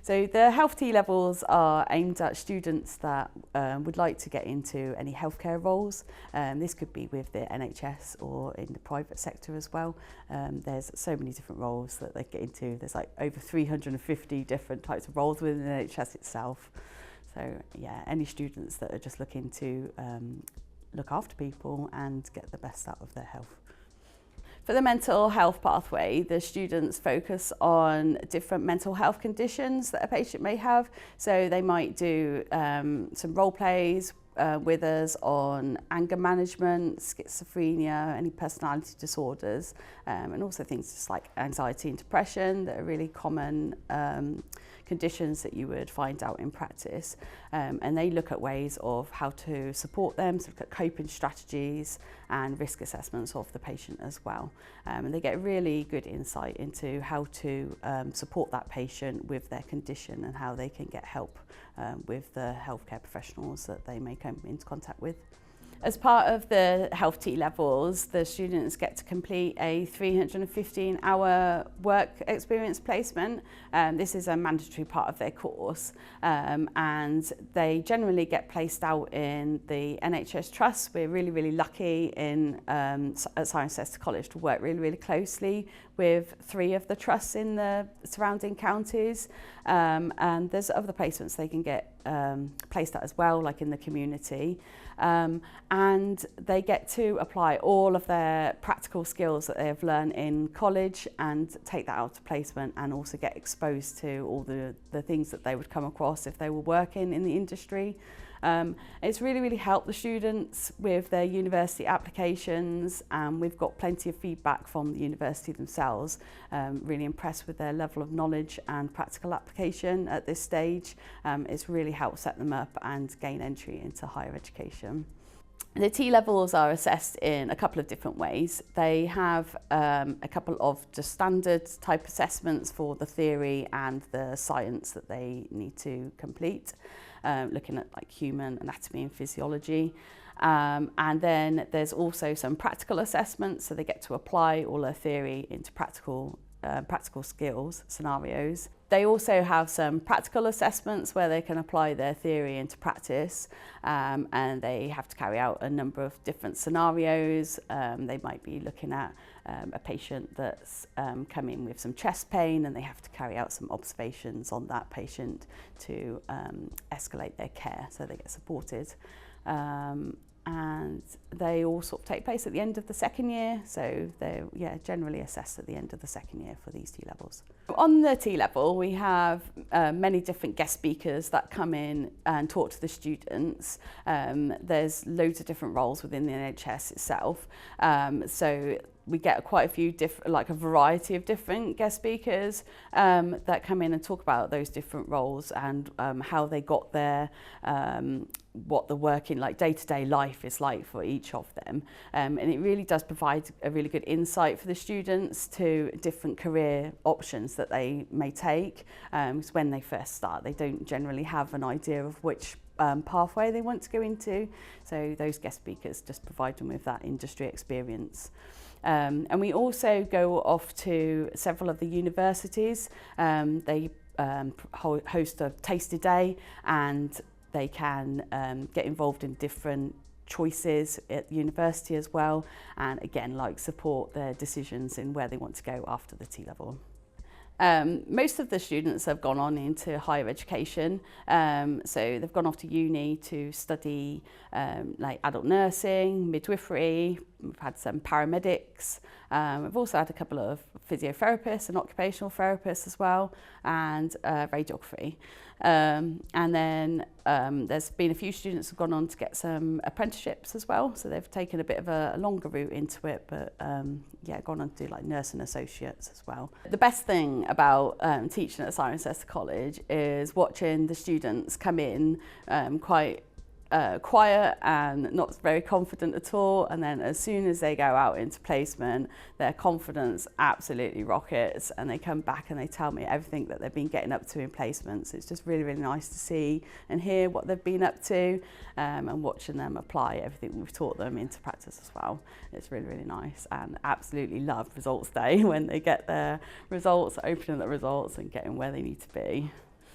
So the health T levels are aimed at students that would like to get into any healthcare roles. This could be with the NHS or in the private sector as well. There's so many different roles that they get into. There's like over 350 different types of roles within the NHS itself. So yeah, any students that are just looking to look after people and get the best out of their health. For the mental health pathway, the students focus on different mental health conditions that a patient may have. So they might do some role plays with us on anger management, schizophrenia, any personality disorders, and also things just like anxiety and depression that are really common conditions that you would find out in practice. And they look at ways of how to support them, so look at coping strategies and risk assessments of the patient as well. And they get really good insight into how to support that patient with their condition and how they can get help with the healthcare professionals that they may come into contact with. As part of the health T levels, the students get to complete a 315-hour work experience placement. This is a mandatory part of their course, and they generally get placed out in the NHS trusts. We're really lucky at Cirencester College to work really closely with 3 of the trusts in the surrounding counties, and there's other placements they can get placed at as well, like in the community. And they get to apply all of their practical skills that they have learned in college and take that out to placement, and also get exposed to all the things that they would come across if they were working in the industry. It's really helped the students with their university applications, and we've got plenty of feedback from the university themselves. Really impressed with their level of knowledge and practical application at this stage. It's really helped set them up and gain entry into higher education. The T levels are assessed in a couple of different ways. They have a couple of just standard type assessments for the theory and the science that they need to complete, looking at like human anatomy and physiology. And then there's also some practical assessments, so they get to apply all their theory into practical skills scenarios. They also have some practical assessments where they can apply their theory into practice, and they have to carry out a number of different scenarios. They might be looking at a patient that's come in with some chest pain, and they have to carry out some observations on that patient to escalate their care so they get supported. And they all sort of take place at the end of the second year, so they're generally assessed at the end of the second year for these T levels. On the T level, we have many different guest speakers that come in and talk to the students. There's loads of different roles within the NHS itself, so we get quite a few a variety of different guest speakers that come in and talk about those different roles and how they got there, what the working day-to-day life is like for each of them. And it really does provide a really good insight for the students to different career options that they may take. Because when they first start, they don't generally have an idea of which pathway they want to go into. So those guest speakers just provide them with that industry experience. And we also go off to several of the universities. They host a taster day, and they can get involved in different choices at the university as well, and again support their decisions in where they want to go after the T level. Most of the students have gone on into higher education, so they've gone off to uni to study like adult nursing, midwifery. We've had some paramedics. We've also had a couple of physiotherapists and occupational therapists as well, and radiography. And then there's been a few students who've gone on to get some apprenticeships as well, so they've taken a bit of a longer route into it, but gone on to do like nursing associates as well. The best thing about teaching at Cirencester College is watching the students come in quite quiet and not very confident at all, and then as soon as they go out into placement, their confidence absolutely rockets, and they come back and they tell me everything that they've been getting up to in placements. It's just really nice to see and hear what they've been up to, and watching them apply everything we've taught them into practice as well. It's really nice, and absolutely love results day when they get their results, opening the results and getting where they need to be.